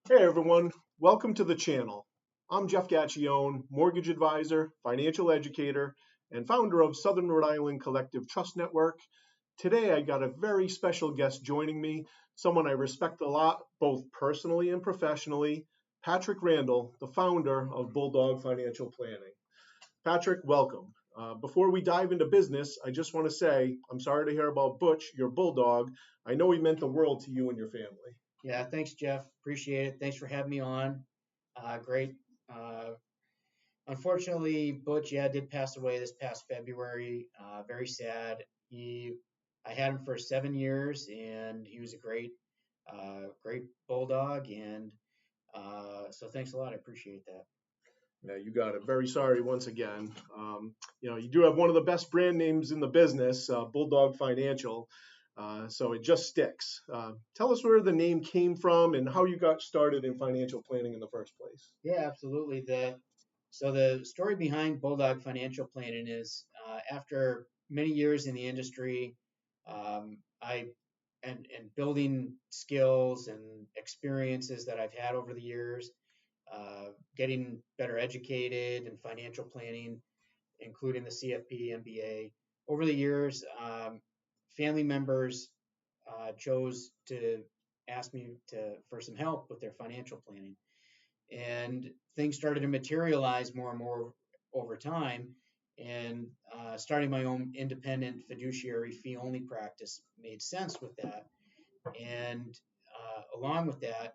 Hey everyone, welcome to the channel. I'm Jeff Gaccione, mortgage advisor, financial educator, and founder of Southern Rhode Island Collective Trust Network. Today I got a very special guest joining me, someone I respect a lot, both personally and professionally, Patrick Randall, the founder of Bulldog Financial Planning. Patrick, welcome. Before we dive into business, I just want to say I'm sorry to hear about Butch, your bulldog. I know he meant the world to you and your family. Yeah, thanks, Jeff. Appreciate it. Thanks for having me on. Great. Uh, Unfortunately, Butch, did pass away this past February. Very sad. I had him for 7 years, and he was a great bulldog. And so, thanks a lot. I appreciate that. Yeah, you got it. Very sorry once again. You do have one of the best brand names in the business, Bulldog Financial. So it just sticks. Tell us where the name came from and how you got started in financial planning in the first place. Yeah, absolutely. The story behind Bulldog Financial Planning is after many years in the industry, I and building skills and experiences that I've had over the years, getting better educated in financial planning, including the CFP, MBA. Over the years, family members chose to ask me for some help with their financial planning, and things started to materialize more and more over time. And starting my own independent fiduciary fee only practice made sense with that. And along with that,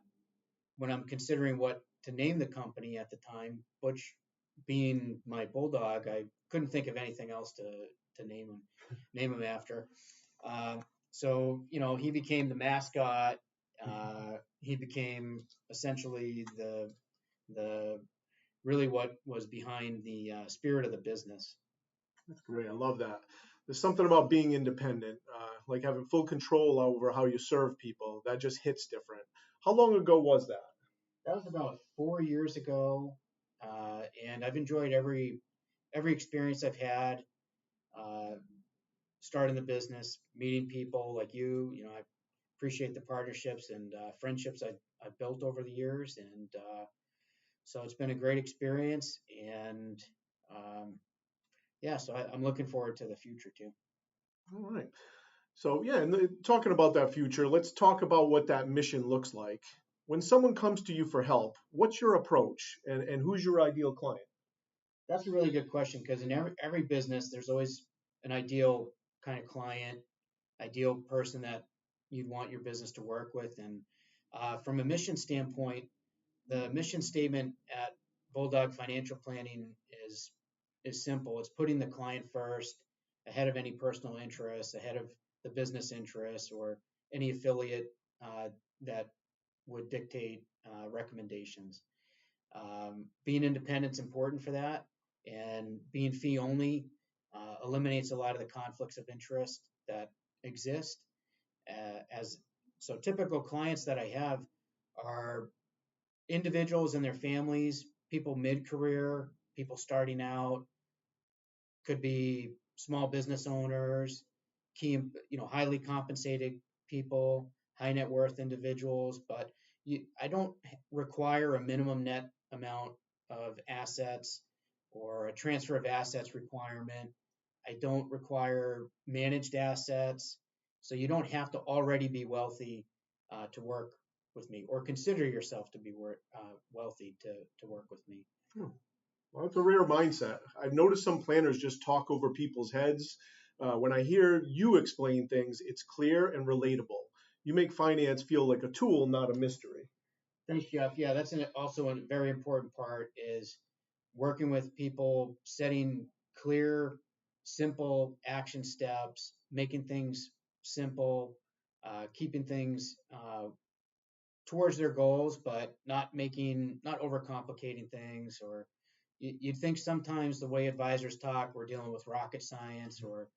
when I'm considering what to name the company at the time, Butch being my bulldog, I couldn't think of anything else to name him after. So he became the mascot. He became essentially the really what was behind the spirit of the business. That's great. I love that. There's something about being independent, like having full control over how you serve people. That just hits different. How long ago was that? That was about 4 years ago, and I've enjoyed every experience I've had. Uh, Starting the business, meeting people like you. I appreciate the partnerships and friendships I've built over the years, and so it's been a great experience. And so I'm looking forward to the future too. All right. So, yeah, and talking about that future, let's talk about what that mission looks like. When someone comes to you for help, what's your approach and who's your ideal client? That's a really good question because in every business, there's always an ideal kind of client, ideal person that you'd want your business to work with. And from a mission standpoint, the mission statement at Bulldog Financial Planning is simple. It's putting the client first, ahead of any personal interests, ahead of the business interests, or any affiliate that would dictate recommendations. Being independent is important for that, and being fee only eliminates a lot of the conflicts of interest that exist. As so, typical clients that I have are individuals and their families, people mid-career, people starting out, could be small business owners, highly compensated people, high net worth individuals. But I don't require a minimum net amount of assets or a transfer of assets requirement. I don't require managed assets. So you don't have to already be wealthy to work with me, or consider yourself to be wealthy to work with me. Hmm. Well, it's a rare mindset. I've noticed some planners just talk over people's heads. When I hear you explain things, it's clear and relatable. You make finance feel like a tool, not a mystery. Thanks, Jeff. Yeah, that's also a very important part is working with people, setting clear, simple action steps, making things simple, keeping things towards their goals, but not overcomplicating things. Or you'd think sometimes the way advisors talk, we're dealing with rocket science, or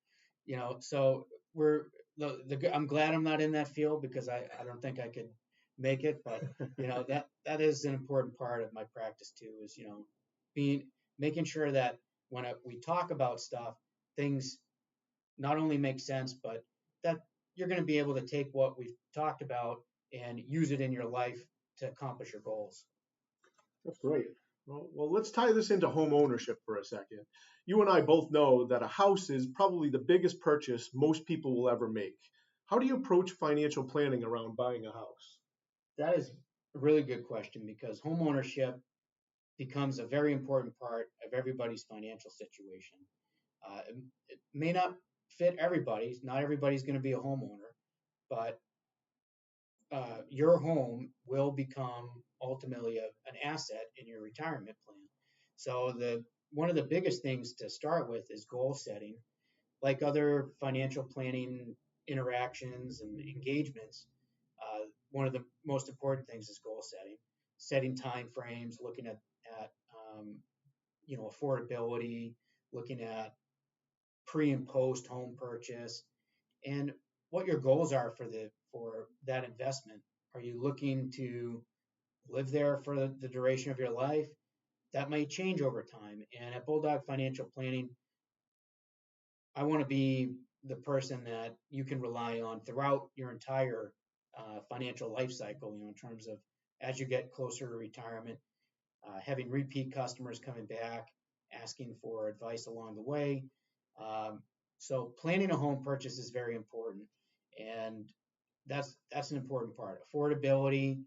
so we're I'm glad I'm not in that field because I don't think I could make it. But that is an important part of my practice too, is being making sure that when we talk about stuff, things not only make sense, but that you're going to be able to take what we've talked about and use it in your life to accomplish your goals. That's great. Well, let's tie this into home ownership for a second. You and I both know that a house is probably the biggest purchase most people will ever make. How do you approach financial planning around buying a house? That is a really good question because home ownership becomes a very important part of everybody's financial situation. It may not fit everybody. Not everybody's going to be a homeowner, but your home will become ultimately an asset in your retirement plan. So one of the biggest things to start with is goal setting. Like other financial planning interactions and engagements, one of the most important things is goal setting, setting time frames, looking at affordability, looking at pre and post home purchase, and what your goals are for that investment. Are you looking to live there for the duration of your life? That might change over time. And at Bulldog Financial Planning, I want to be the person that you can rely on throughout your entire financial life cycle, in terms of as you get closer to retirement, having repeat customers coming back, asking for advice along the way. So planning a home purchase is very important, and that's an important part. Affordability,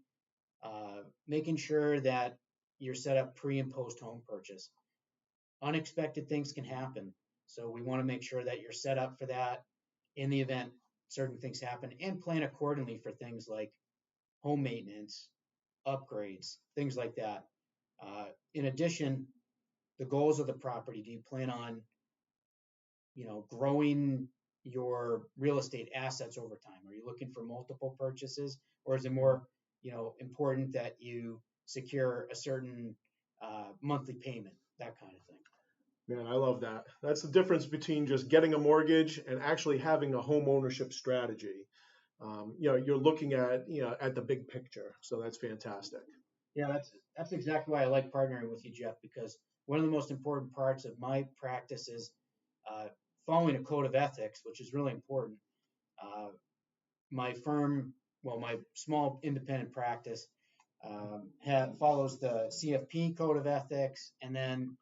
making sure that you're set up pre and post home purchase. Unexpected things can happen, so we want to make sure that you're set up for that in the event certain things happen, and plan accordingly for things like home maintenance, upgrades, things like that. In addition, the goals of the property. Do you plan on, growing your real estate assets over time? Are you looking for multiple purchases, or is it more, important that you secure a certain monthly payment, that kind of thing? Man, I love that. That's the difference between just getting a mortgage and actually having a home ownership strategy. You're looking at the big picture. So that's fantastic. Yeah, that's exactly why I like partnering with you, Jeff, because one of the most important parts of my practice is uh, following a code of ethics, which is really important. Uh, my firm, well, my small independent practice, follows the CFP code of ethics, and then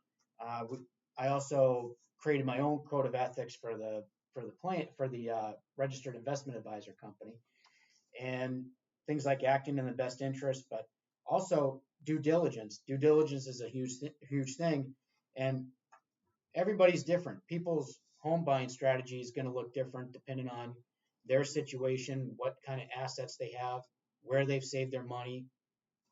I also created my own code of ethics for the registered investment advisor company, and things like acting in the best interest, but also due diligence. Due diligence is a huge thing, and everybody's different. People's home buying strategy is going to look different depending on their situation, what kind of assets they have, where they've saved their money,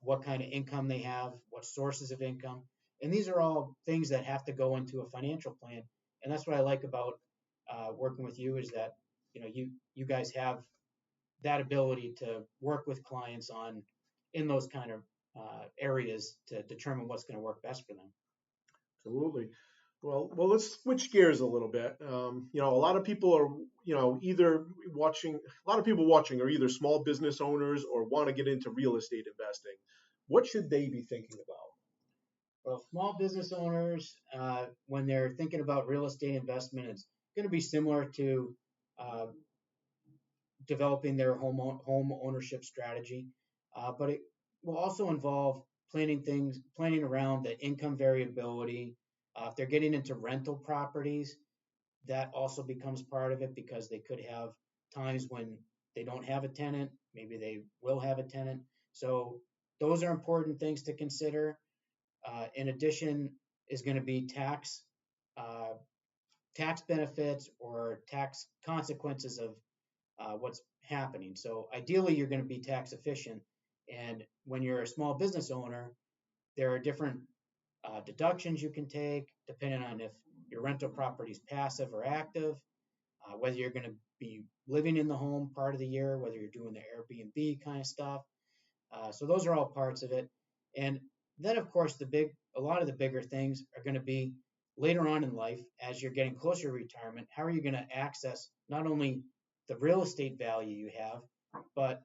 what kind of income they have, what sources of income. And these are all things that have to go into a financial plan. And that's what I like about working with you, is that you guys have that ability to work with clients in those kind of areas to determine what's going to work best for them. Absolutely. Well, let's switch gears a little bit. A lot of people are, either watching. A lot of people watching are either small business owners or want to get into real estate investing. What should they be thinking about? Well, small business owners, when they're thinking about real estate investment, it's going to be similar to uh, developing their home ownership strategy, but it will also involve planning around the income variability. If they're getting into rental properties, that also becomes part of it, because they could have times when they don't have a tenant, maybe they will have a tenant. So those are important things to consider. In addition, is going to be uh, tax benefits or tax consequences of what's happening. So ideally, you're going to be tax efficient. And when you're a small business owner, there are different deductions you can take depending on if your rental property is passive or active, whether you're going to be living in the home part of the year, whether you're doing the Airbnb kind of stuff. So those are all parts of it. And then, of course, a lot of the bigger things are going to be later on in life, as you're getting closer to retirement. How are you going to access not only the real estate value you have, but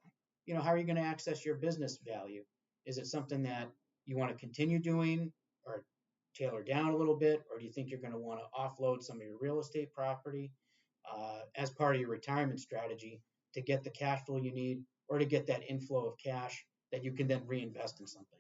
how are you going to access your business value? Is it something that you want to continue doing, or tailor down a little bit, or do you think you're going to want to offload some of your real estate property as part of your retirement strategy to get the cash flow you need, or to get that inflow of cash that you can then reinvest in something.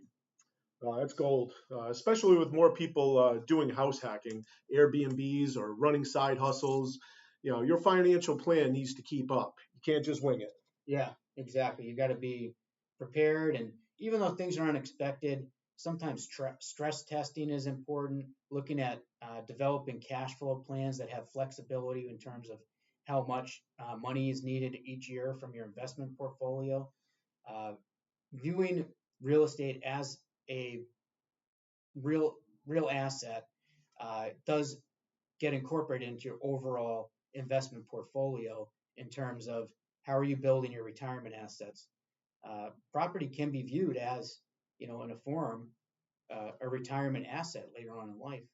That's gold, especially with more people doing house hacking, Airbnbs or running side hustles. Your financial plan needs to keep up. You can't just wing it. Yeah, exactly. You got to be prepared. And even though things are unexpected, sometimes stress testing is important. Looking at developing cash flow plans that have flexibility in terms of how much money is needed each year from your investment portfolio. Uh, Viewing real estate as a real asset does get incorporated into your overall investment portfolio in terms of how are you building your retirement assets. Property can be viewed as, in a form, a retirement asset later on in life,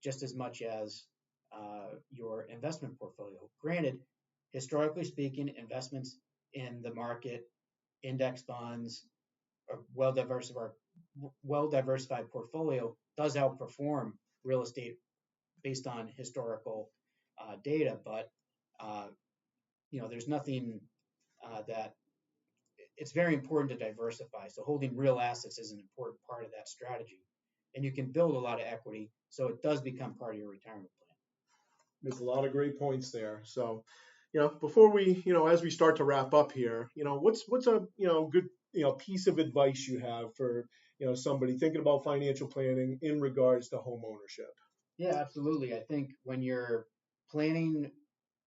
just as much as your investment portfolio. Granted, historically speaking, investments in the market, index funds, a well-diversified portfolio does outperform real estate based on historical data, but uh, there's nothing that it's very important to diversify. So holding real assets is an important part of that strategy, and you can build a lot of equity, so it does become part of your retirement plan. There's a lot of great points there. So, before we, as we start to wrap up here, what's a, good, piece of advice you have for, somebody thinking about financial planning in regards to home ownership? Yeah, absolutely. I think when you're planning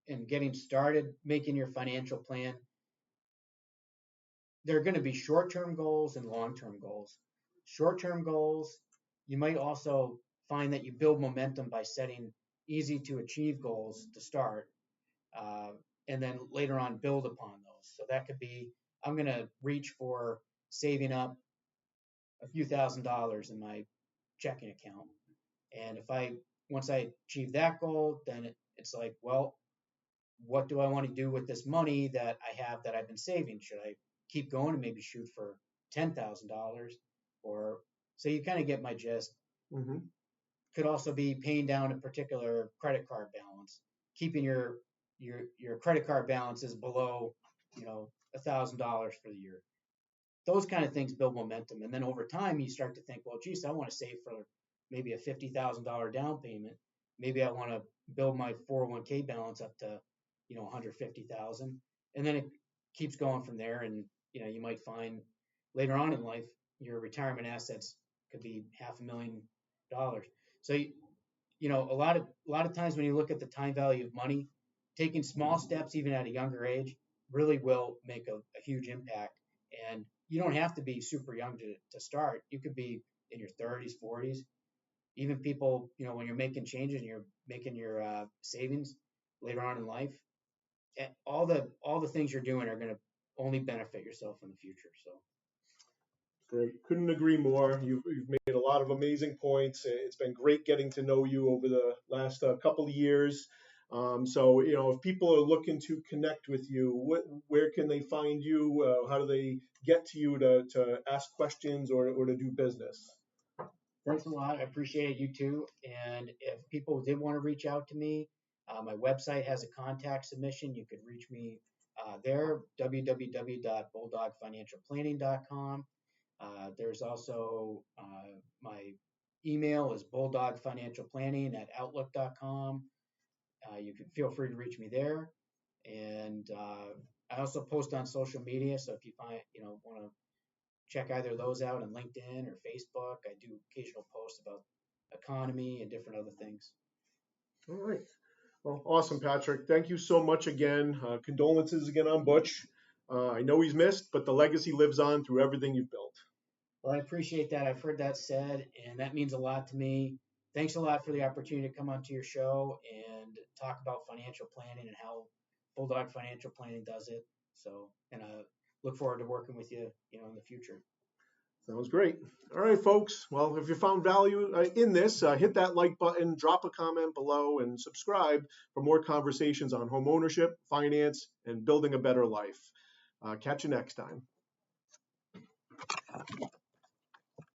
and getting started making your financial plan, there are going to be short-term goals and long-term goals. Short-term goals, you might also find that you build momentum by setting easy to achieve goals to start, uh, and then later on build upon those. So that could be, I'm going to reach for saving up a few $1,000s in my checking account. And once I achieve that goal, then it's like, well, what do I want to do with this money that I have that I've been saving? Should I keep going and maybe shoot for $10,000? Or so you kind of get my gist. Mm-hmm. Could also be paying down a particular credit card balance, keeping your credit card balances below, $1,000 for the year. Those kind of things build momentum, and then over time you start to think, well, geez, I want to save for maybe a $50,000 down payment. Maybe I want to build my 401k balance up to 150,000, and then it keeps going from there. And you might find later on in life your retirement assets could be $500,000. So a lot of times when you look at the time value of money, taking small steps even at a younger age really will make a huge impact. And you don't have to be super young to start. You could be in your 30s, 40s. Even people, when you're making changes and you're making your savings later on in life, all the things you're doing are going to only benefit yourself in the future. So Great. Couldn't agree more. You've made a lot of amazing points. It's been great getting to know you over the last couple of years. So, if people are looking to connect with you, where can they find you? How do they get to you to ask questions or to do business? Thanks a lot. I appreciate it, you too. And if people did want to reach out to me, my website has a contact submission. You could reach me there, www.bulldogfinancialplanning.com. There's also my email is bulldogfinancialplanning@outlook.com. You can feel free to reach me there. And I also post on social media. So if you want to check either of those out on LinkedIn or Facebook. I do occasional posts about economy and different other things. All right. Well, awesome, Patrick. Thank you so much again. Condolences again on Butch. I know he's missed, but the legacy lives on through everything you've built. Well, I appreciate that. I've heard that said, and that means a lot to me. Thanks a lot for the opportunity to come onto your show and talk about financial planning and how Bulldog Financial Planning does it. So, and I look forward to working with you, in the future. Sounds great. All right, folks. Well, if you found value in this, hit that like button, drop a comment below, and subscribe for more conversations on home ownership, finance, and building a better life. Catch you next time.